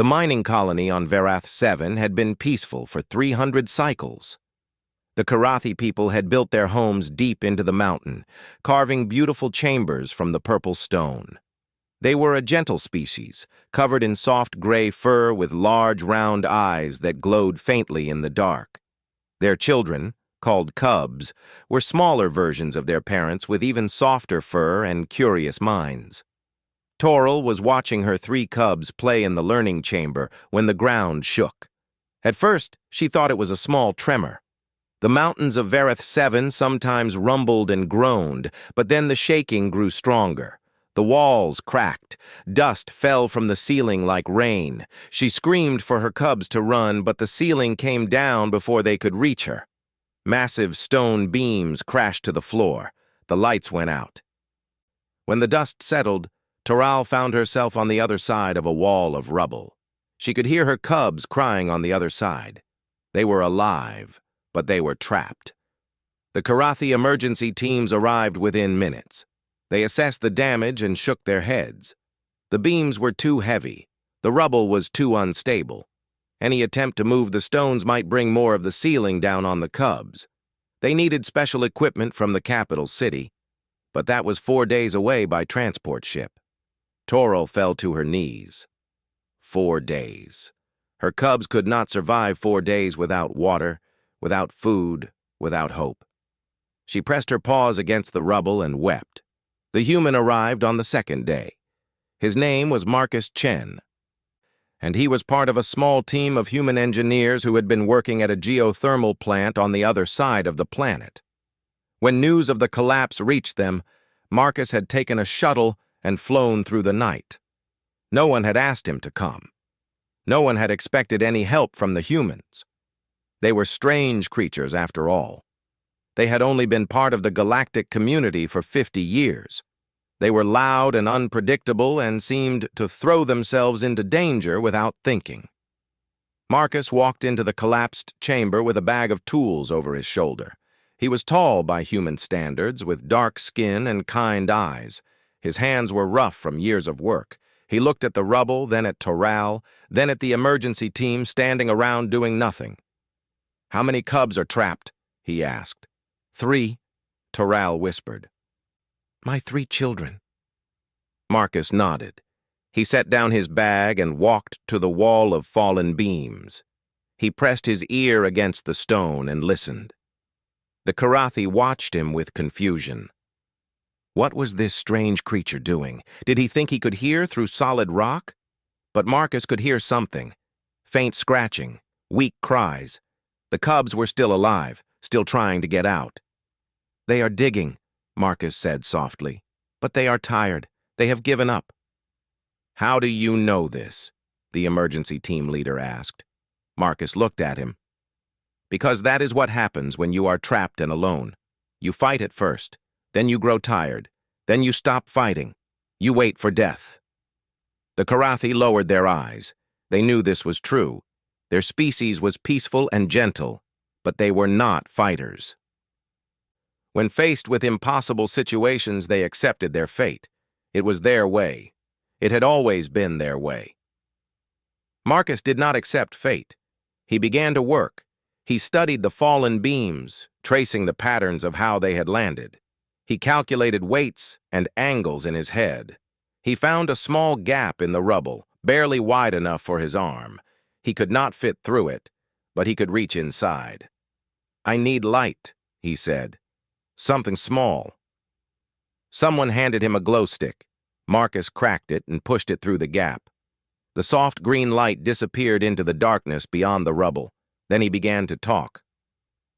The mining colony on Verath 7 had been peaceful for 300 cycles. The Karathi people had built their homes deep into the mountain, carving beautiful chambers from the purple stone. They were a gentle species, covered in soft gray fur with large round eyes that glowed faintly in the dark. Their children, called cubs, were smaller versions of their parents with even softer fur and curious minds. Toril was watching her 3 cubs play in the learning chamber when the ground shook. At first, she thought it was a small tremor. The mountains of Verath 7 sometimes rumbled and groaned, but then the shaking grew stronger. The walls cracked. Dust fell from the ceiling like rain. She screamed for her cubs to run, but the ceiling came down before they could reach her. Massive stone beams crashed to the floor. The lights went out. When the dust settled, Toral found herself on the other side of a wall of rubble. She could hear her cubs crying on the other side. They were alive, but they were trapped. The Karathi emergency teams arrived within minutes. They assessed the damage and shook their heads. The beams were too heavy. The rubble was too unstable. Any attempt to move the stones might bring more of the ceiling down on the cubs. They needed special equipment from the capital city, but that was 4 days away by transport ship. Toril fell to her knees. 4 days. Her cubs could not survive 4 days without water, without food, without hope. She pressed her paws against the rubble and wept. The human arrived on the 2nd day. His name was Marcus Chen, and he was part of a small team of human engineers who had been working at a geothermal plant on the other side of the planet. When news of the collapse reached them, Marcus had taken a shuttle and flown through the night. No one had asked him to come. No one had expected any help from the humans. They were strange creatures after all. They had only been part of the galactic community for 50 years. They were loud and unpredictable and seemed to throw themselves into danger without thinking. Marcus walked into the collapsed chamber with a bag of tools over his shoulder. He was tall by human standards, with dark skin and kind eyes. His hands were rough from years of work. He looked at the rubble, then at Toral, then at the emergency team standing around doing nothing. "How many cubs are trapped?" he asked. 3, Toral whispered. "My 3 children." Marcus nodded. He set down his bag and walked to the wall of fallen beams. He pressed his ear against the stone and listened. The Karathi watched him with confusion. What was this strange creature doing? Did he think he could hear through solid rock? But Marcus could hear something. Faint scratching, weak cries. The cubs were still alive, still trying to get out. "They are digging," Marcus said softly. "But they are tired. They have given up." "How do you know this?" the emergency team leader asked. Marcus looked at him. "Because that is what happens when you are trapped and alone. You fight at first. Then you grow tired. Then you stop fighting. You wait for death." The Karathi lowered their eyes. They knew this was true. Their species was peaceful and gentle, but they were not fighters. When faced with impossible situations, they accepted their fate. It was their way. It had always been their way. Marcus did not accept fate. He began to work. He studied the fallen beams, tracing the patterns of how they had landed. He calculated weights and angles in his head. He found a small gap in the rubble, barely wide enough for his arm. He could not fit through it, but he could reach inside. "I need light," he said. "Something small." Someone handed him a glow stick. Marcus cracked it and pushed it through the gap. The soft green light disappeared into the darkness beyond the rubble. Then he began to talk.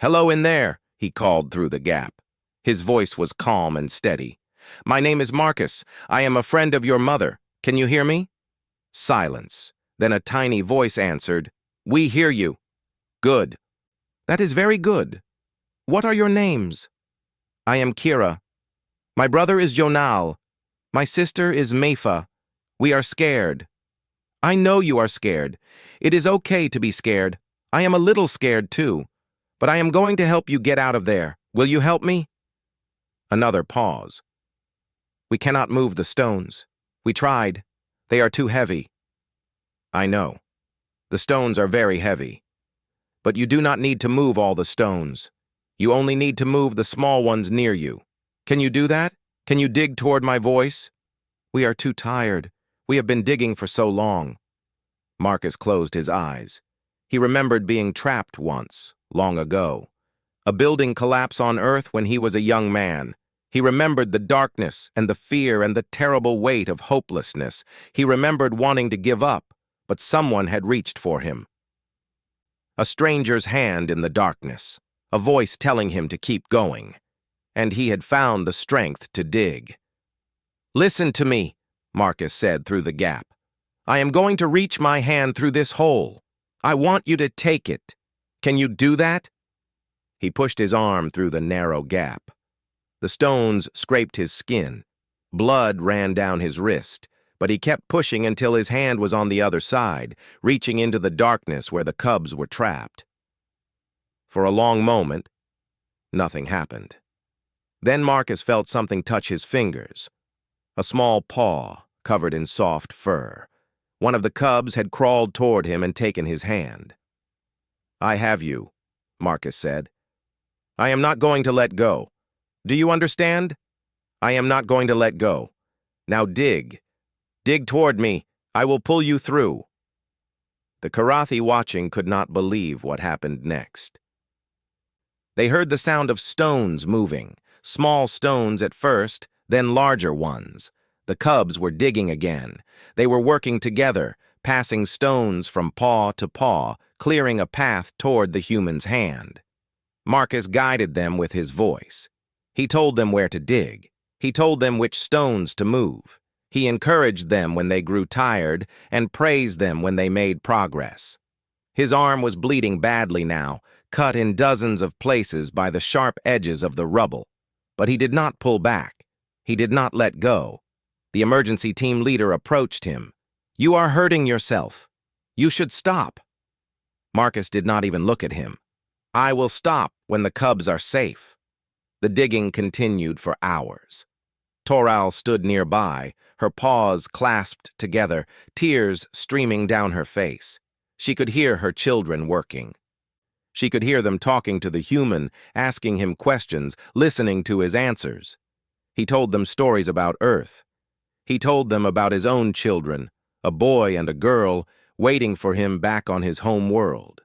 "Hello in there," he called through the gap. His voice was calm and steady. "My name is Marcus. I am a friend of your mother. Can you hear me?" Silence. Then a tiny voice answered, "We hear you." "Good." "That is very good. What are your names?" "I am Kira. My brother is Jonal. My sister is Meifa. We are scared." "I know you are scared. It is okay to be scared. I am a little scared too. But I am going to help you get out of there. Will you help me?" Another pause. "We cannot move the stones. We tried. They are too heavy." I know. The stones are very heavy. But you do not need to move all the stones. You only need to move the small ones near you. Can you do that? Can you dig toward my voice? We are too tired. We have been digging for so long. Marcus closed his eyes. He remembered being trapped once, long ago. A building collapse on Earth when he was a young man. He remembered the darkness and the fear and the terrible weight of hopelessness. He remembered wanting to give up, but someone had reached for him. A stranger's hand in the darkness, a voice telling him to keep going. And he had found the strength to dig. "Listen to me," Marcus said through the gap. "I am going to reach my hand through this hole. I want you to take it. Can you do that?" He pushed his arm through the narrow gap. The stones scraped his skin. Blood ran down his wrist, but he kept pushing until his hand was on the other side, reaching into the darkness where the cubs were trapped. For a long moment, nothing happened. Then Marcus felt something touch his fingers. A small paw, covered in soft fur. One of the cubs had crawled toward him and taken his hand. "I have you," Marcus said. "I am not going to let go. Do you understand? I am not going to let go. Now dig. Dig toward me. I will pull you through." The Karathi watching could not believe what happened next. They heard the sound of stones moving, small stones at first, then larger ones. The cubs were digging again. They were working together, passing stones from paw to paw, clearing a path toward the human's hand. Marcus guided them with his voice. He told them where to dig. He told them which stones to move. He encouraged them when they grew tired and praised them when they made progress. His arm was bleeding badly now, cut in dozens of places by the sharp edges of the rubble. But he did not pull back. He did not let go. The emergency team leader approached him. "You are hurting yourself. You should stop." Marcus did not even look at him. "I will stop when the cubs are safe." The digging continued for hours. Toral stood nearby, her paws clasped together, tears streaming down her face. She could hear her children working. She could hear them talking to the human, asking him questions, listening to his answers. He told them stories about Earth. He told them about his own children, a boy and a girl, waiting for him back on his home world.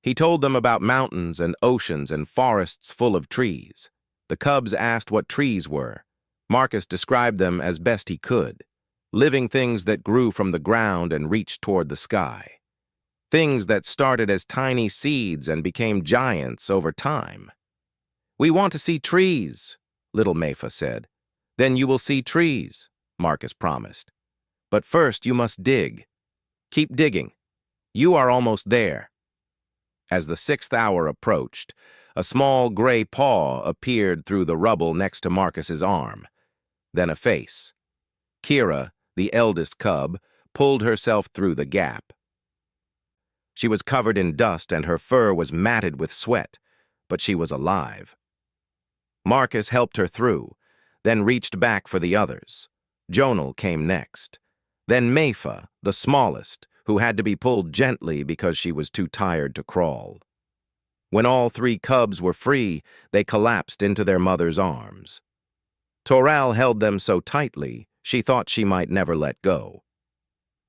He told them about mountains and oceans and forests full of trees. The cubs asked what trees were. Marcus described them as best he could, living things that grew from the ground and reached toward the sky. Things that started as tiny seeds and became giants over time. "We want to see trees," little Mepha said. "Then you will see trees," Marcus promised. "But first you must dig. Keep digging. You are almost there." As the 6th hour approached, a small gray paw appeared through the rubble next to Marcus's arm. Then a face. Kira, the eldest cub, pulled herself through the gap. She was covered in dust and her fur was matted with sweat, but she was alive. Marcus helped her through, then reached back for the others. Jonal came next. Then Mepha, the smallest, who had to be pulled gently because she was too tired to crawl. When all 3 cubs were free, they collapsed into their mother's arms. Toral held them so tightly, she thought she might never let go.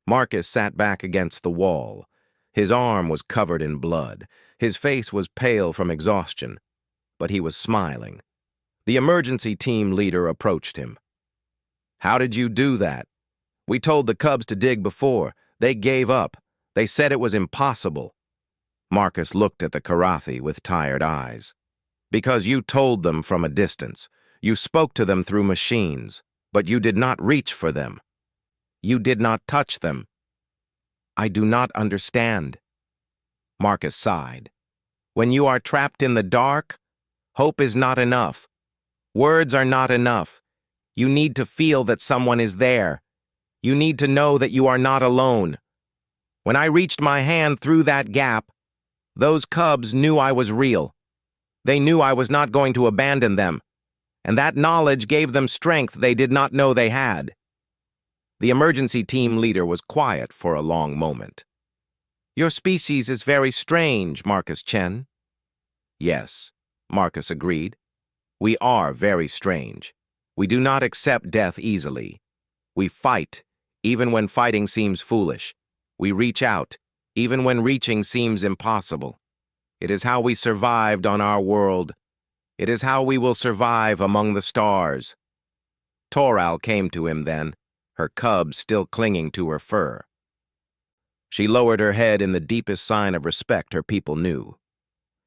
Marcus sat back against the wall. His arm was covered in blood. His face was pale from exhaustion, but he was smiling. The emergency team leader approached him. "How did you do that? We told the cubs to dig before. They gave up. They said it was impossible." Marcus looked at the Karathi with tired eyes. "Because you told them from a distance. You spoke to them through machines, but you did not reach for them. You did not touch them." "I do not understand." Marcus sighed. "When you are trapped in the dark, hope is not enough. Words are not enough. You need to feel that someone is there. You need to know that you are not alone. When I reached my hand through that gap, those cubs knew I was real. They knew I was not going to abandon them, and that knowledge gave them strength they did not know they had." The emergency team leader was quiet for a long moment. "Your species is very strange, Marcus Chen." "Yes," Marcus agreed. "We are very strange. We do not accept death easily. We fight, even when fighting seems foolish. We reach out, even when reaching seems impossible. It is how we survived on our world. It is how we will survive among the stars." Toral came to him then, her cubs still clinging to her fur. She lowered her head in the deepest sign of respect her people knew.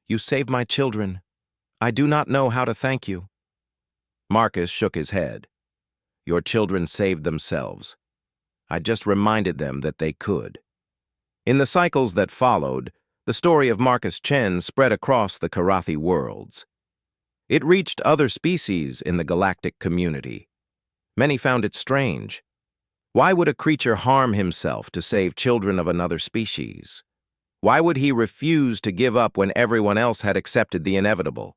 "You saved my children. I do not know how to thank you." Marcus shook his head. "Your children saved themselves. I just reminded them that they could." In the cycles that followed, the story of Marcus Chen spread across the Karathi worlds. It reached other species in the galactic community. Many found it strange. Why would a creature harm himself to save children of another species? Why would he refuse to give up when everyone else had accepted the inevitable?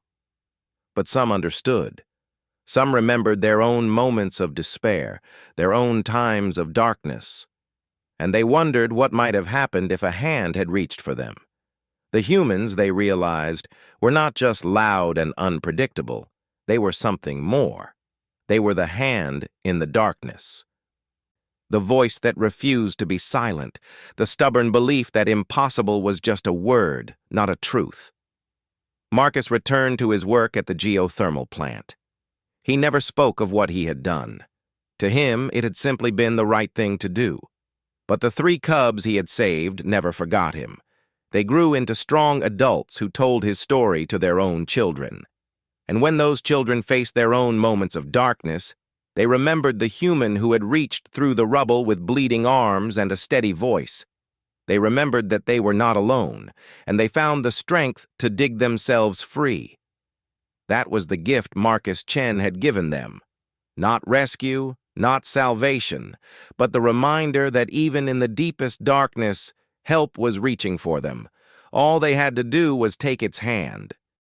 But some understood. Some remembered their own moments of despair, their own times of darkness. And they wondered what might have happened if a hand had reached for them. The humans, they realized, were not just loud and unpredictable. They were something more. They were the hand in the darkness. The voice that refused to be silent, the stubborn belief that impossible was just a word, not a truth. Marcus returned to his work at the geothermal plant. He never spoke of what he had done. To him, it had simply been the right thing to do. But the 3 cubs he had saved never forgot him. They grew into strong adults who told his story to their own children. And when those children faced their own moments of darkness, they remembered the human who had reached through the rubble with bleeding arms and a steady voice. They remembered that they were not alone, and they found the strength to dig themselves free. That was the gift Marcus Chen had given them. Not rescue, not salvation, but the reminder that even in the deepest darkness, help was reaching for them. All they had to do was take its hand.